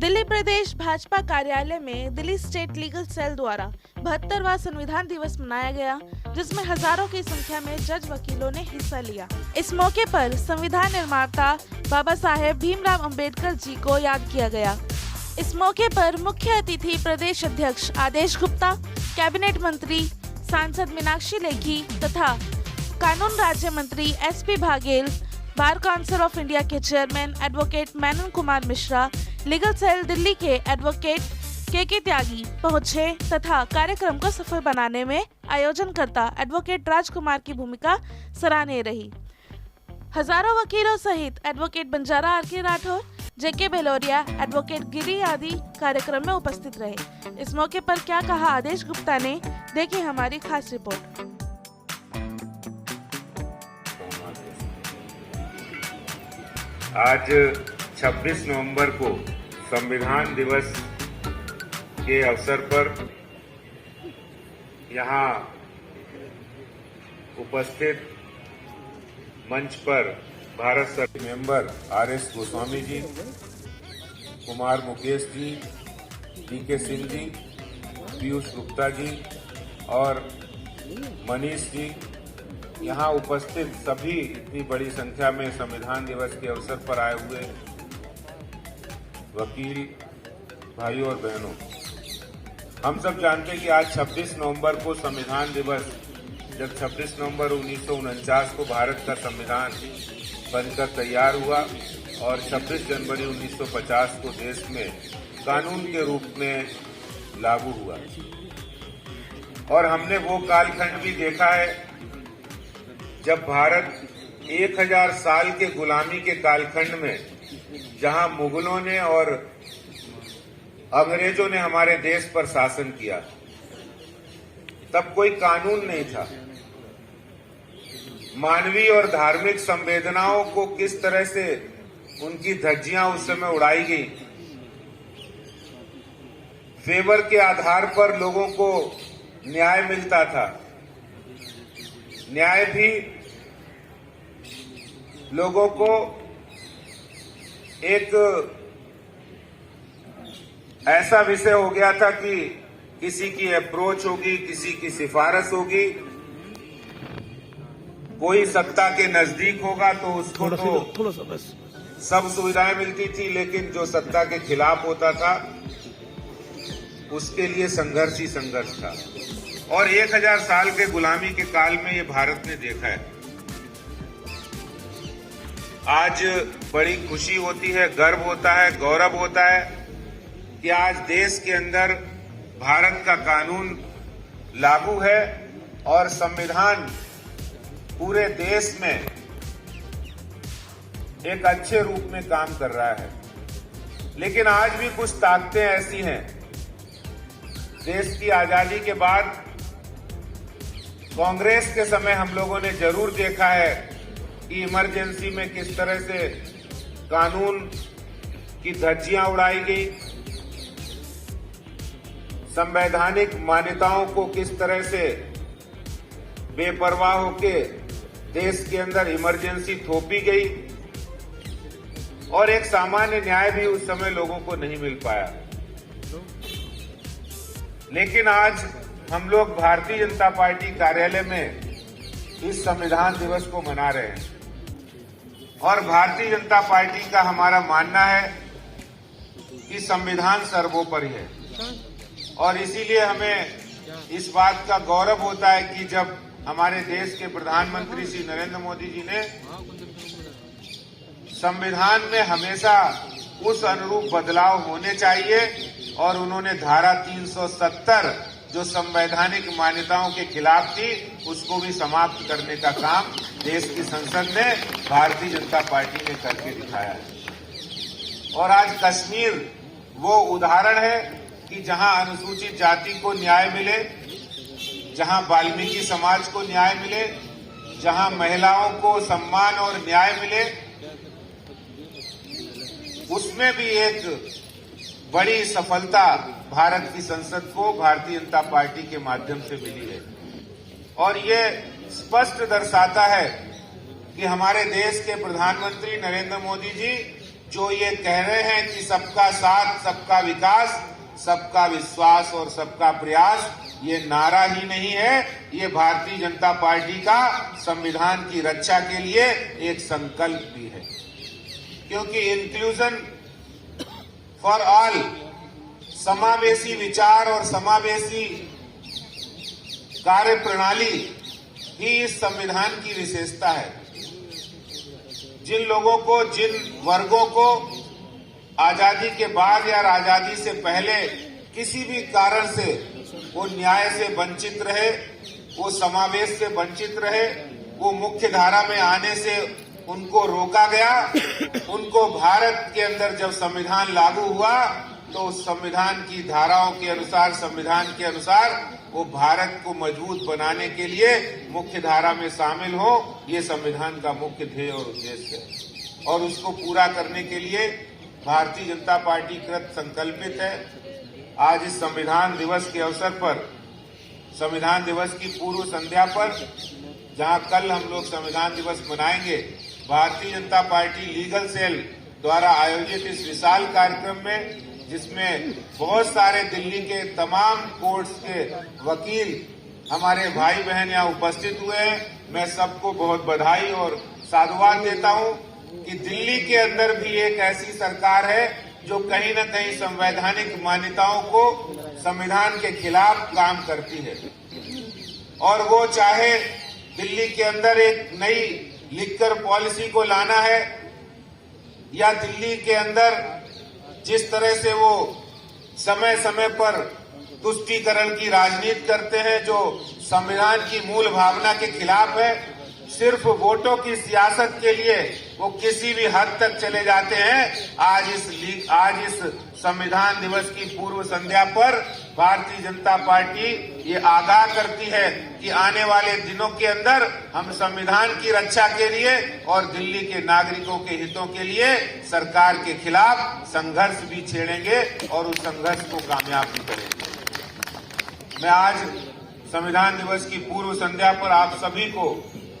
दिल्ली प्रदेश भाजपा कार्यालय में Delhi state legal cell द्वारा 72वां संविधान दिवस मनाया गया, जिसमें हजारों की संख्या में जज वकीलों ने हिस्सा लिया। इस मौके पर संविधान निर्माता बाबा साहेब भीमराव अंबेडकर जी को याद किया गया। इस मौके पर मुख्य अतिथि प्रदेश अध्यक्ष आदेश गुप्ता, कैबिनेट मंत्री सांसद मीनाक्षी लेखी तथा कानून राज्य मंत्री SP Baghel, bar council of India के chairman advocate Manan Kumar Mishra, legal cell Delhi के एडवोकेट KK त्यागी पहुंचे तथा कार्यक्रम को सफल बनाने में आयोजनकर्ता एडवोकेट राजकुमार की भूमिका सराहनीय रही। हजारों वकीलों सहित advocate Banjara RK Rathore, JK Beloria, advocate Giri आदि कार्यक्रम में उपस्थित रहे। इस मौके पर क्या कहा आदेश गुप्ता ने, देखिए हमारी खास रिपोर्ट। आज 26 नवंबर को संविधान दिवस के अवसर पर यहाँ उपस्थित मंच पर भारत सरकार member RS Goswami ji, Kumar Mukesh ji, DK Singh ji, Piyush Gupta ji और मनीष जी, यहाँ उपस्थित सभी इतनी बड़ी संख्या में संविधान दिवस के अवसर पर आए हुए वकील भाइयों और बहनों, हम सब जानते हैं कि आज 26 नवंबर को संविधान दिवस, जब 26 नवंबर 1949 को भारत का संविधान बनकर तैयार हुआ और 26 जनवरी 1950 को देश में कानून के रूप में लागू हुआ। और हमने वो कालखंड भी देखा है जब भारत 1000 साल के गुलामी के कालखंड में, जहां मुगलों ने और अंग्रेजों ने हमारे देश पर शासन किया, तब कोई कानून नहीं था। मानवीय और धार्मिक संवेदनाओं को किस तरह से उनकी धज्जियां उस समय उड़ाई गई। फेवर के आधार पर लोगों को न्याय मिलता था। न्याय भी लोगों को एक ऐसा विषय हो गया था कि किसी की अप्रोच होगी, किसी की सिफारिश होगी, कोई सत्ता के नजदीक होगा तो उसको तो सब सुविधाएं मिलती थी, लेकिन जो सत्ता के खिलाफ होता था उसके लिए संघर्ष ही संघर्ष था। और 1000 साल के गुलामी के काल में ये भारत ने देखा है। आज बड़ी खुशी होती है, गर्व होता है, गौरव होता है कि आज देश के अंदर भारत का कानून लागू है और संविधान पूरे देश में एक अच्छे रूप में काम कर रहा है। लेकिन आज भी कुछ ताकतें ऐसी हैं। देश की आजादी के बाद कांग्रेस के समय हम लोगों ने जरूर देखा है कि इमरजेंसी में किस तरह से कानून की धज्जियां उड़ाई गई, संवैधानिक मान्यताओं को किस तरह से बेपरवाह होके देश के अंदर इमरजेंसी थोपी गई और एक सामान्य न्याय भी उस समय लोगों को नहीं मिल पाया। लेकिन आज हम लोग भारतीय जनता पार्टी कार्यालय में इस संविधान दिवस को मना रहे हैं और भारतीय जनता पार्टी का हमारा मानना है कि संविधान सर्वोपरि है। और इसीलिए हमें इस बात का गौरव होता है कि जब हमारे देश के प्रधानमंत्री श्री नरेंद्र मोदी जी ने संविधान में हमेशा उस अनुरूप बदलाव होने चाहिए और उन्होंने धारा 370 जो संवैधानिक मान्यताओं के खिलाफ थी उसको भी समाप्त करने का काम देश की संसद में भारतीय जनता पार्टी ने करके दिखाया है। और आज कश्मीर वो उदाहरण है कि जहां अनुसूचित जाति को न्याय मिले, जहां वाल्मीकि समाज को न्याय मिले, जहां महिलाओं को सम्मान और न्याय मिले, उसमें भी एक बड़ी सफलता भारत की संसद को भारतीय जनता पार्टी के माध्यम से मिली है। और ये स्पष्ट दर्शाता है कि हमारे देश के प्रधानमंत्री नरेंद्र मोदी जी जो ये कह रहे हैं कि सबका साथ, सबका विकास, सबका विश्वास और सबका प्रयास, ये नारा ही नहीं है, ये भारतीय जनता पार्टी का संविधान की रक्षा के लिए एक संकल्प भी है। क्योंकि इंक्लूजन फॉर ऑल, समावेशी विचार और समावेशी कार्य प्रणाली ही इस संविधान की विशेषता है। जिन लोगों को, जिन वर्गों को आजादी के बाद या आजादी से पहले किसी भी कारण से वो न्याय से वंचित रहे, वो समावेश से वंचित रहे, वो मुख्य धारा में आने से उनको रोका गया, उनको भारत के अंदर जब संविधान लागू हुआ तो उस संविधान की धाराओं के अनुसार, संविधान के अनुसार वो भारत को मजबूत बनाने के लिए मुख्य धारा में शामिल हो, ये संविधान का मुख्य ध्येय और उद्देश्य है। और उसको पूरा करने के लिए भारतीय जनता पार्टी कृत संकल्पित है। आज इस संविधान दिवस के अवसर पर, संविधान दिवस की पूर्व संध्या पर, जहां कल हम लोग संविधान दिवस मनाएंगे, Bharatiya Janata party legal cell द्वारा आयोजित इस विशाल कार्यक्रम में, जिसमें बहुत सारे दिल्ली के तमाम कोर्ट्स के वकील, हमारे भाई बहन यहाँ उपस्थित हुए हैं, मैं सबको बहुत बधाई और साधुवाद देता हूँ कि दिल्ली के अंदर भी एक ऐसी सरकार है जो कहीं न कहीं संवैधानिक मान्यताओं को, संविधान के खिलाफ काम करती है। और वो चाहे दिल्ली के अंदर एक नई लिक्कर पॉलिसी को लाना है, या दिल्ली के अंदर जिस तरह से वो समय समय पर तुष्टीकरण की राजनीति करते हैं, जो संविधान की मूल भावना के खिलाफ है, सिर्फ वोटों की सियासत के लिए वो किसी भी हद तक चले जाते हैं। आज इस संविधान दिवस की पूर्व संध्या पर भारतीय जनता पार्टी ये आगाह करती है कि आने वाले दिनों के अंदर हम संविधान की रक्षा के लिए और दिल्ली के नागरिकों के हितों के लिए सरकार के खिलाफ संघर्ष भी छेड़ेंगे और उस संघर्ष को कामयाब भी करेंगे। मैं आज संविधान दिवस की पूर्व संध्या पर आप सभी को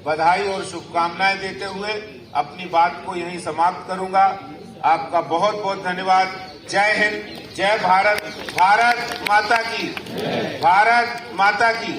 बधाई और शुभकामनाएं देते हुए अपनी बात को यहीं समाप्त करूंगा। आपका बहुत बहुत धन्यवाद। जय हिंद, जय भारत, भारत माता की, भारत माता की।